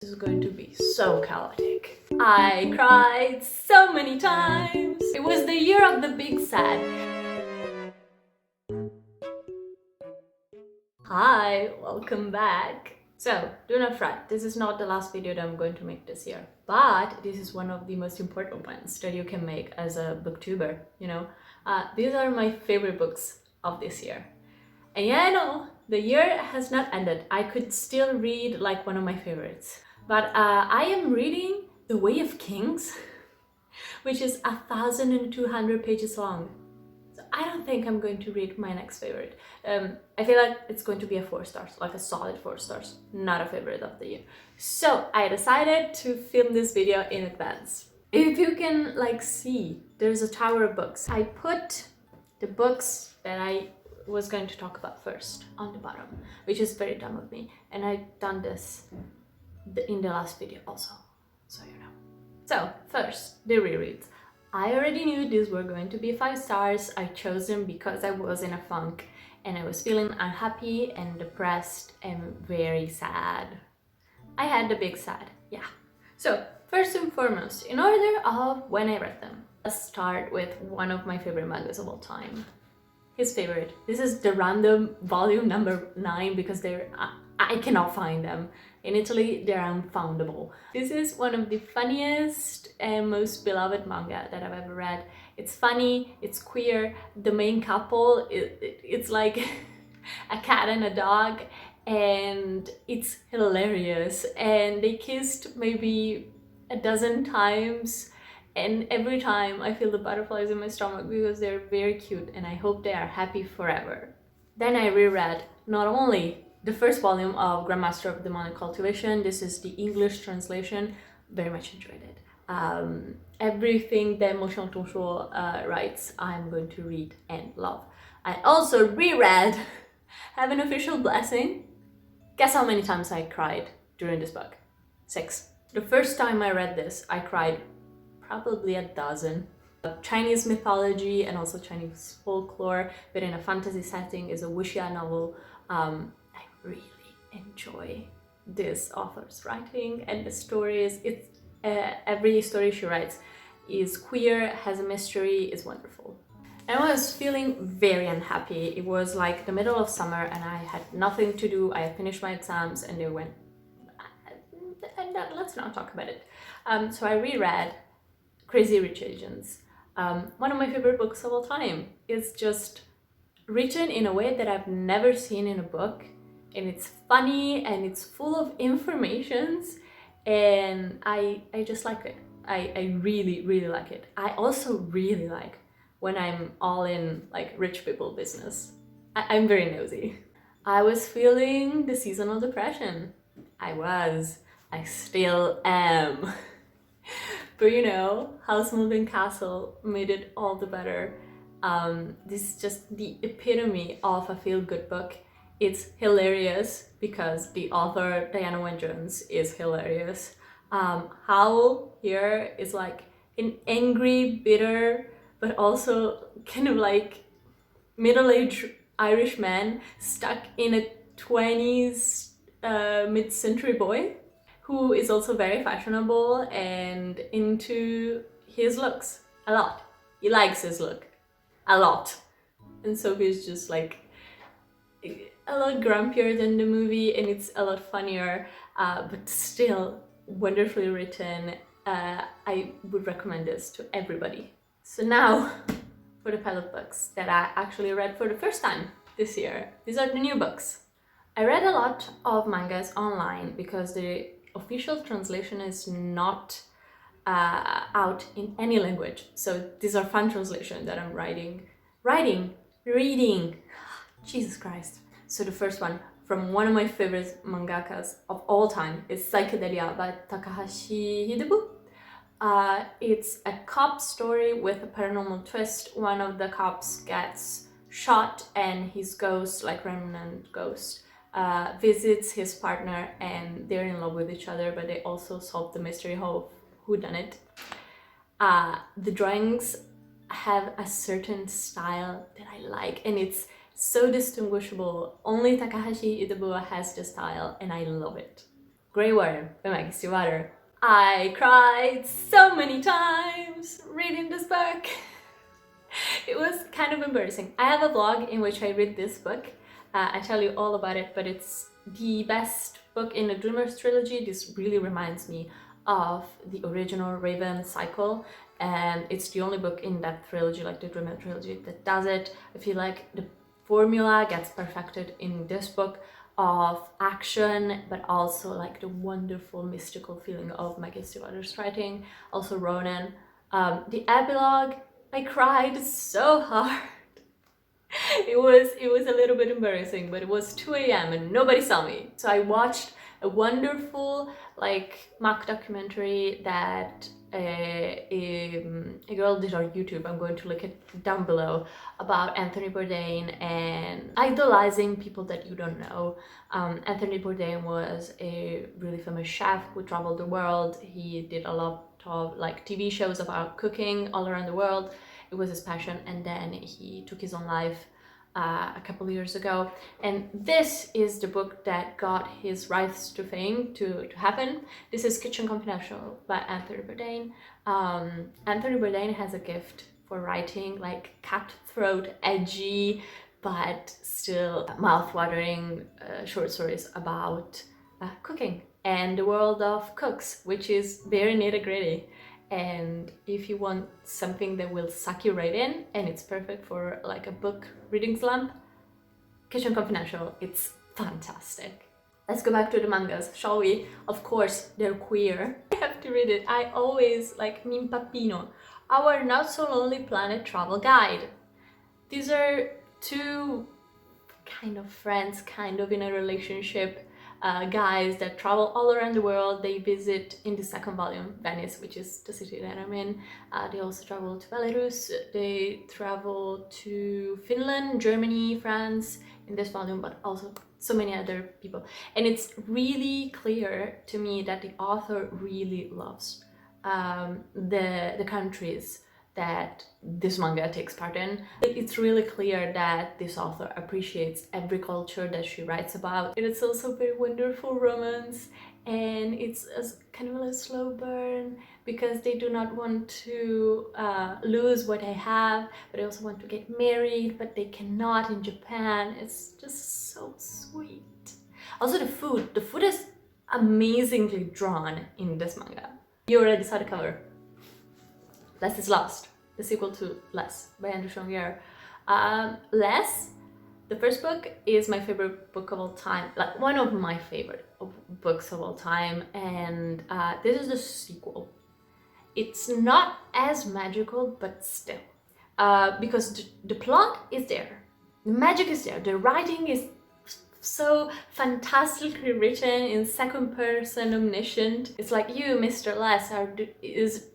This is going to be so chaotic. I cried so many times. It was the year of the big sad. Hi, welcome back. So, do not fret, this is not the last video that I'm going to make this year, but this is one of the most important ones that you can make as a booktuber, you know? These are my favorite books of this year. And yeah, I know, the year has not ended. I could still read like one of my favorites. But I am reading The Way of Kings, which is 1,200 pages long. So I don't think I'm going to read my next favorite. I feel like it's going to be a 4 stars, like a solid 4 stars, not a favorite of the year. So I decided to film this video in advance. If you can like see, there's a tower of books. I put the books that I was going to talk about first on the bottom, which is very dumb of me. And I've done this in the last video also, so you know. So first, the rereads. I already knew these were going to be 5 stars. I chose them because I was in a funk and I was feeling unhappy and depressed and very sad. I had the big sad, yeah. So first and foremost, in order of when I read them, let's start with one of my favorite mangas of all time. His favorite. This is the random volume number 9 because I cannot find them. In Italy, they're unfoundable. This is one of the funniest and most beloved manga that I've ever read. It's funny, it's queer, the main couple, it's like a cat and a dog, and it's hilarious. And they kissed maybe a dozen times, and every time I feel the butterflies in my stomach because they're very cute and I hope they are happy forever. Then I reread not only the first volume of Grandmaster of Demonic Cultivation. This is the English translation. Very much enjoyed it. Everything that Emotional Toshio writes, I'm going to read and love. I also reread Have an Official Blessing. Guess how many times I cried during this book? 6. The first time I read this, I cried probably a dozen. Chinese mythology and also Chinese folklore, but in a fantasy setting, is a wuxia novel. I really enjoy this author's writing and the stories. It's every story she writes is queer, has a mystery, is wonderful. And I was feeling very unhappy. It was like the middle of summer and I had nothing to do. I had finished my exams and they went, let's not talk about it. So I reread Crazy Rich Asians. One of my favorite books of all time. It's just written in a way that I've never seen in a book, and it's funny and it's full of informations, and I just like it. I really like it. I also really like when I'm all in like rich people business. I'm very nosy. I was feeling the seasonal depression. I still am. But you know, House Moving Castle made it all the better. This is just the epitome of a feel-good book. It's hilarious because the author, Diana Wynne Jones, is hilarious. Howl here is like an angry, bitter, but also kind of like middle-aged Irish man stuck in a 20s mid-century boy, who is also very fashionable and into his looks a lot. He likes his look a lot. And so he's just like a lot grumpier than the movie, and it's a lot funnier, but still wonderfully written. I would recommend this to everybody. So now for the pile of books that I actually read for the first time this year. These are the new books. I read a lot of mangas online because the official translation is not out in any language. So these are fan translations that I'm reading. Jesus Christ. So the first one from one of my favorite mangakas of all time is Psychedelia by Takahashi Hidebu. It's a cop story with a paranormal twist. One of the cops gets shot and his ghost, like remnant ghost, visits his partner and they're in love with each other, but they also solve the mystery of who done it. The drawings have a certain style that I like, and it's so distinguishable. Only Takahashi Hidebu has the style, and I love it. Grey Water by mangas. I cried so many times reading this book. It was kind of embarrassing. I have a vlog in which I read this book. I tell you all about it, but it's the best book in the Dreamers trilogy. This really reminds me of the original Raven cycle, and it's the only book in that trilogy, like the Dreamer trilogy, that does it. I feel like the formula gets perfected in this book of action, but also like the wonderful mystical feeling of Maggie Stiefvater's writing, also Ronan. The epilogue, I cried so hard. It was a little bit embarrassing, but it was 2 a.m. and nobody saw me. So I watched a wonderful like mock documentary that a girl did on YouTube. I'm going to link it down below, about Anthony Bourdain and idolizing people that you don't know. Anthony Bourdain was a really famous chef who traveled the world. He did a lot of like TV shows about cooking all around the world. It was his passion, and then he took his own life a couple of years ago, and this is the book that got his rise to fame to happen. This is Kitchen Confidential by Anthony Bourdain. Anthony Bourdain has a gift for writing like cutthroat, edgy, but still mouth-watering short stories about cooking and the world of cooks, which is very nitty-gritty. And if you want something that will suck you right in, and it's perfect for like a book reading slump, Kitchen Confidential, it's fantastic. Let's go back to the mangas, shall we? Of course, they're queer. I have to read it. I always like Min Papino, Our Not So Lonely Planet Travel Guide. These are two kind of friends, kind of in a relationship, guys that travel all around the world. They visit, in the second volume, Venice, which is the city that I'm in. They also travel to Belarus, they travel to Finland, Germany, France in this volume, but also so many other people. And it's really clear to me that the author really loves the countries that this manga takes part in. It's really clear that this author appreciates every culture that she writes about. It's also very wonderful romance, and it's kind of a slow burn because they do not want to lose what they have, but they also want to get married, but they cannot in Japan. It's just so sweet. Also the food is amazingly drawn in this manga. You already saw the cover. Less is Lost, the sequel to Less by Andrew Chongier. Less, the first book, is my favorite book of all time, like one of my favorite books of all time, and this is the sequel. It's not as magical, but still, because the plot is there, the magic is there, the writing is so fantastically written in second person, omniscient. It's like you, Mr. Less,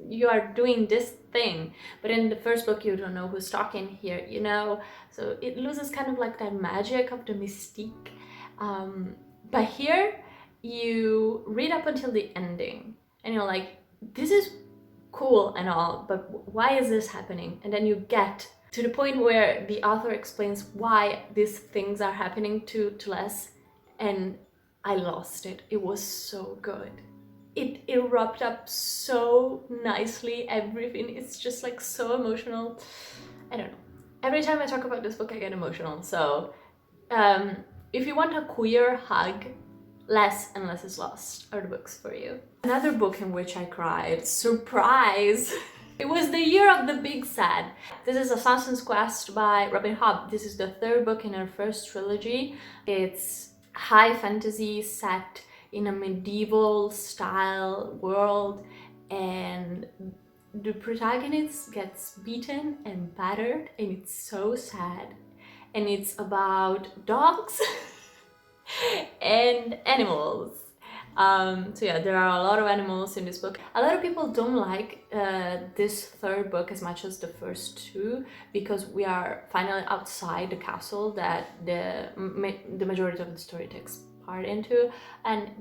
you are doing this thing, but in the first book you don't know who's talking here, you know, so it loses kind of like that magic of the mystique. But here you read up until the ending and you're like, this is cool and all, but why is this happening? And then you get to the point where the author explains why these things are happening to Les, and I lost it. It was so good. It wrapped up so nicely, everything. It's just like so emotional. I don't know. Every time I talk about this book, I get emotional. So if you want a queer hug, Less and Less is Lost are the books for you. Another book in which I cried, surprise! It was the year of the big sad. This is Assassin's Quest by Robin Hobb. This is the third book in her first trilogy. It's high fantasy set in a medieval style world, and the protagonist gets beaten and battered, and it's so sad. And it's about dogs and animals. So yeah, there are a lot of animals in this book. A lot of people don't like this third book as much as the first two, because we are finally outside the castle that the majority of the story takes part into.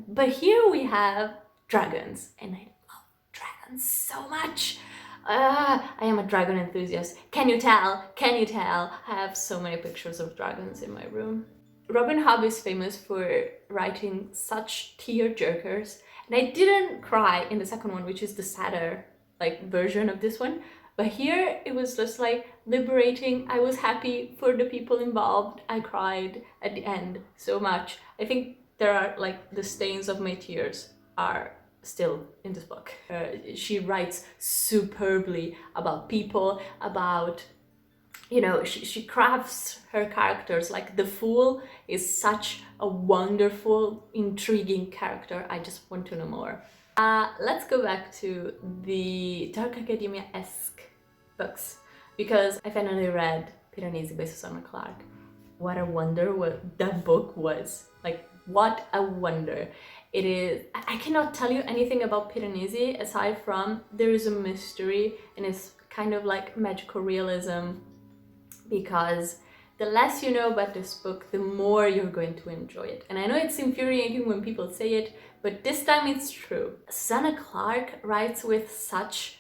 But here we have dragons, and I love dragons so much. I am a dragon enthusiast. Can you tell? Can you tell? I have so many pictures of dragons in my room. Robin Hobb is famous for writing such tear-jerkers, and I didn't cry in the second one, which is the sadder like version of this one, but here it was just like liberating. I was happy for the people involved. I cried at the end so much. I think there are like the stains of my tears are still in this book. She writes superbly about people, about, you know, she crafts her characters. Like the Fool is such a wonderful, intriguing character. I just want to know more. Let's go back to the Dark Academia-esque books, because I finally read Piranesi by Susanna Clarke. What a wonder what that book was. Like, what a wonder. It is. I cannot tell you anything about Piranesi aside from there is a mystery, and it's kind of like magical realism, because the less you know about this book, the more you're going to enjoy it. And I know it's infuriating when people say it, but this time it's true. Susanna Clarke writes with such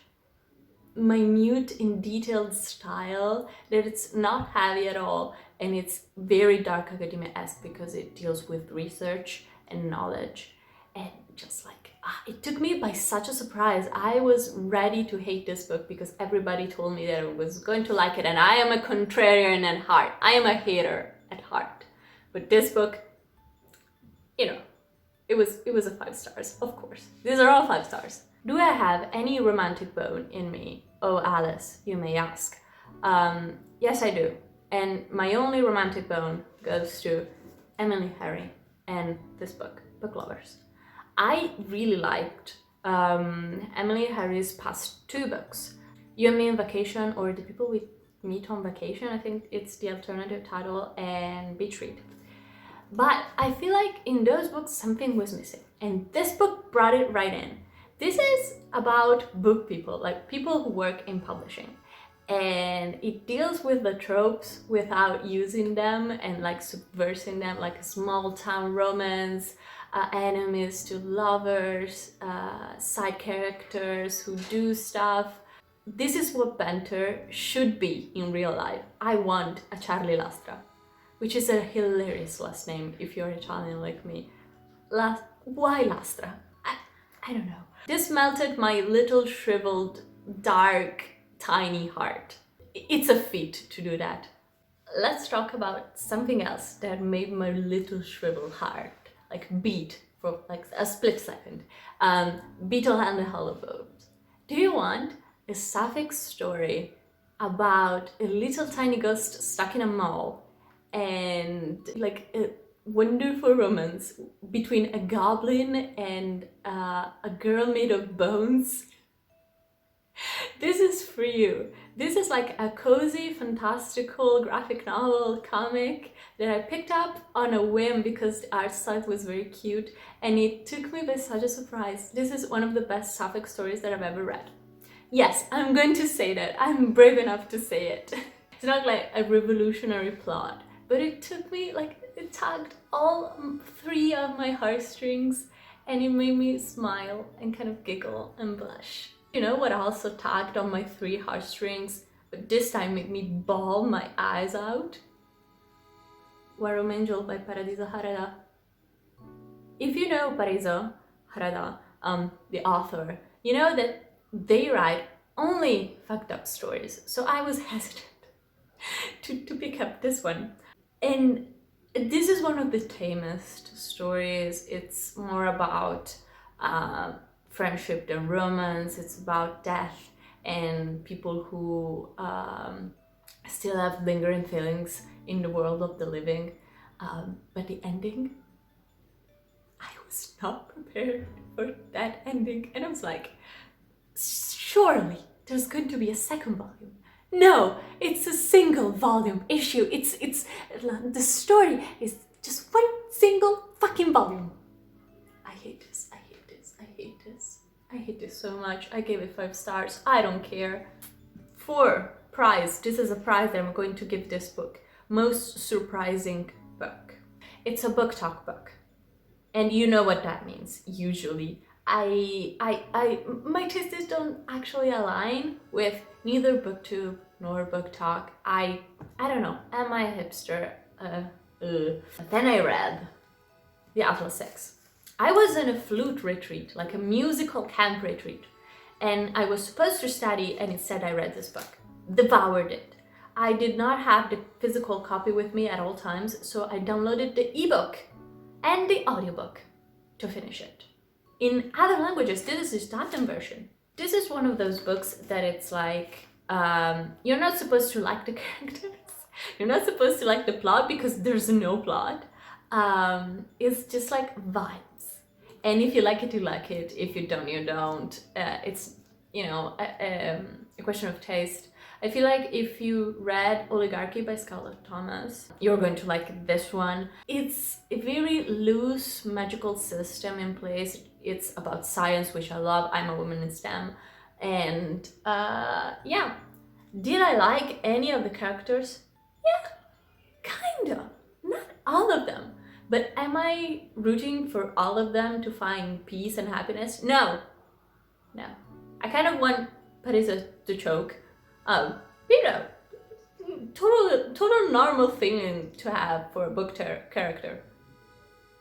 minute and detailed style that it's not heavy at all, and it's very Dark Academia-esque because it deals with research and knowledge. And just like, it took me by such a surprise. I was ready to hate this book because everybody told me that I was going to like it, and I am a contrarian at heart. I am a hater at heart. But this book, you know, it was a 5 stars, of course. These are all 5 stars. Do I have any romantic bone in me? Oh, Alice, you may ask. Yes, I do. And my only romantic bone goes to Emily Harry and this book, Book Lovers. I really liked Emily Harry's past 2 books, You and Me on Vacation, or The People We Meet on Vacation, I think it's the alternative title, and Beach Read. But I feel like in those books something was missing, and this book brought it right in. This is about book people, like people who work in publishing, and it deals with the tropes without using them and like subversing them, like a small town romance, enemies to lovers, side characters who do stuff. This is what banter should be in real life. I want a Charlie Lastra, which is a hilarious last name if you're Italian like me. Why Lastra? I don't know. This melted my little shriveled, dark, tiny heart. It's a feat to do that. Let's talk about something else that made my little shriveled heart like beat for like a split second. Beetle and the Hollow Boat. Do you want a sapphic story about a little tiny ghost stuck in a mall and like a wonderful romance between a goblin and a girl made of bones? This is for you. This is like a cozy, fantastical graphic novel comic that I picked up on a whim because the art style was very cute, and it took me by such a surprise. This is one of the best sapphic stories that I've ever read. Yes, I'm going to say that. I'm brave enough to say it. It's not like a revolutionary plot, but it took me, like, it tugged all 3 of my heartstrings, and it made me smile and kind of giggle and blush. You know what also tugged on my 3 heartstrings, but this time made me bawl my eyes out? Warm Angel by Paradiso Harada. If you know Paradiso Harada, the author, you know that they write only fucked up stories. So I was hesitant to pick up this one. And this is one of the tamest stories. It's more about friendship than romance. It's about death and people who still have lingering feelings in the world of the living. But the ending, I was not prepared for that ending. And I was like, surely there's going to be a second volume. No, it's a single volume issue. It's the story is just one single fucking volume. I hate this. I hate this. I hate this. I hate this so much. I gave it 5 stars. I don't care. For prize, this is a prize that I'm going to give this book. Most surprising book. It's a book talk book. And you know what that means, usually. My tastes don't actually align with neither booktube nor book talk. I don't know, am I a hipster? A Then I read The Atlas 6. I was in a flute retreat, like a musical camp retreat, and I was supposed to study, and instead I read this book. Devoured it. I did not have the physical copy with me at all times, so I downloaded the ebook and the audiobook to finish it. In other languages, this is the Latin version. This is one of those books that it's like, you're not supposed to like the characters. You're not supposed to like the plot because there's no plot. It's just like vibes. And if you like it, you like it. If you don't, you don't. It's, you know, a question of taste. I feel like if you read Oligarchy by Scarlett Thomas, you're going to like this one. It's a very loose magical system in place. It's about science, which I love. I'm a woman in STEM. And yeah, did I like any of the characters? Yeah, kind of. Not all of them. But am I rooting for all of them to find peace and happiness? No. No. I kind of want Parisa to choke. You know, total normal thing to have for a book character.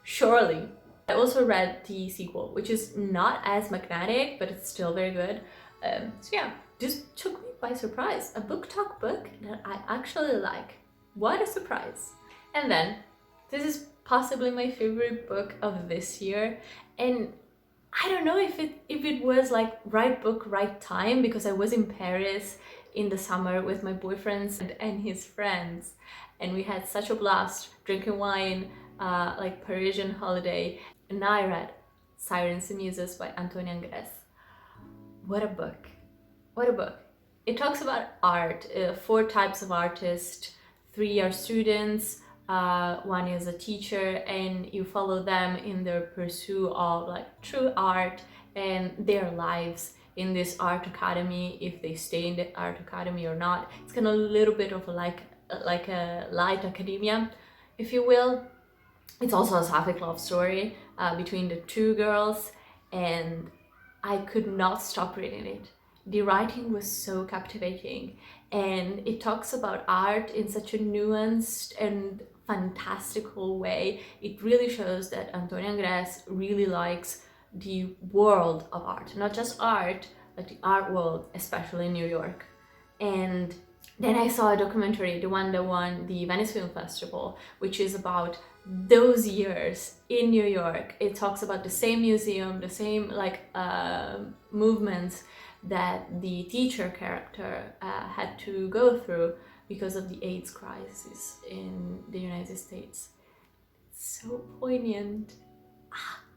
Surely. I also read the sequel, which is not as magnetic, but it's still very good. So yeah, this took me by surprise. A book talk book that I actually like. What a surprise. And then, this is possibly my favorite book of this year. And I don't know if it was like right book, right time, because I was in Paris in the summer with my boyfriends and his friends, and we had such a blast drinking wine, like Parisian holiday. And now I read Sirens and Muses by Antonia Angres. What a book. What a book. It talks about art, 4 types of artists, 3 are students, 1 is a teacher, and you follow them in their pursuit of like true art and their lives in this art academy, if they stay in the art academy or not. It's kind of a little bit of like a light academia, if you will. It's also a sapphic love story between the 2 girls, and I could not stop reading it. The writing was so captivating, and it talks about art in such a nuanced and fantastical way. It really shows that Antonia Angres really likes the world of art, not just art, but the art world, especially in New York. And then I saw a documentary, the one that won the Venice Film Festival, which is about those years in New York. It talks about the same museum, the same like movements that the teacher character had to go through because of the AIDS crisis in the United States. It's so poignant.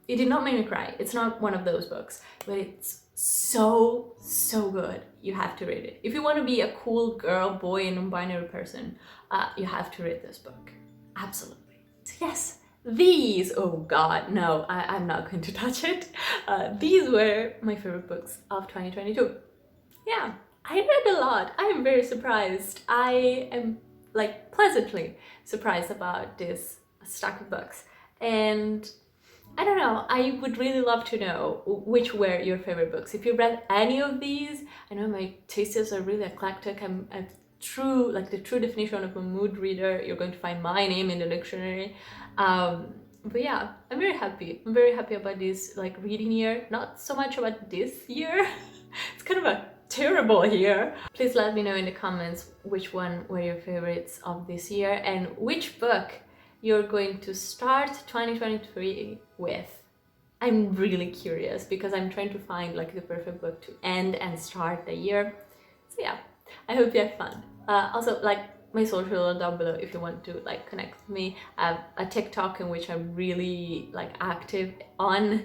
It did not make me cry. It's not one of those books, but it's so good. You have to read it. If you want to be a cool girl, boy, and non-binary person, you have to read this book. Absolutely. So yes, these, oh god, no, I'm not going to touch it. These were my favorite books of 2022. Yeah, I read a lot. I am very surprised. I am like pleasantly surprised about this stack of books. And I don't know, I would really love to know which were your favorite books. If you read any of these, I know my tastes are really eclectic. I'm a true, like the true definition of a mood reader. You're going to find my name in the dictionary. But yeah, I'm very happy. I'm very happy about this like reading year. Not so much about this year. It's kind of a terrible year. Please let me know in the comments which one were your favorites of this year and which book you're going to start 2023 with. I'm really curious because I'm trying to find like the perfect book to end and start the year. So yeah, I hope you have fun. Also, like my social down below if you want to like connect with me. I have a TikTok in which I'm really like active on.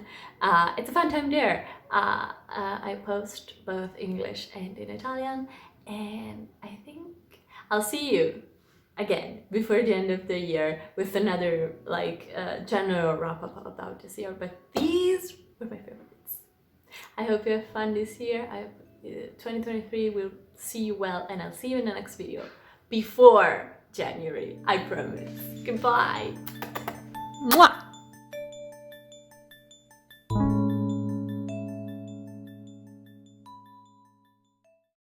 It's a fun time there. I post both English and in Italian, and I think I'll see you again before the end of the year with another like general wrap-up about this year. But these were my favorites. I hope you have fun this year. 2023 will see you well, and I'll see you in the next video before January, I promise. Goodbye. Mwah!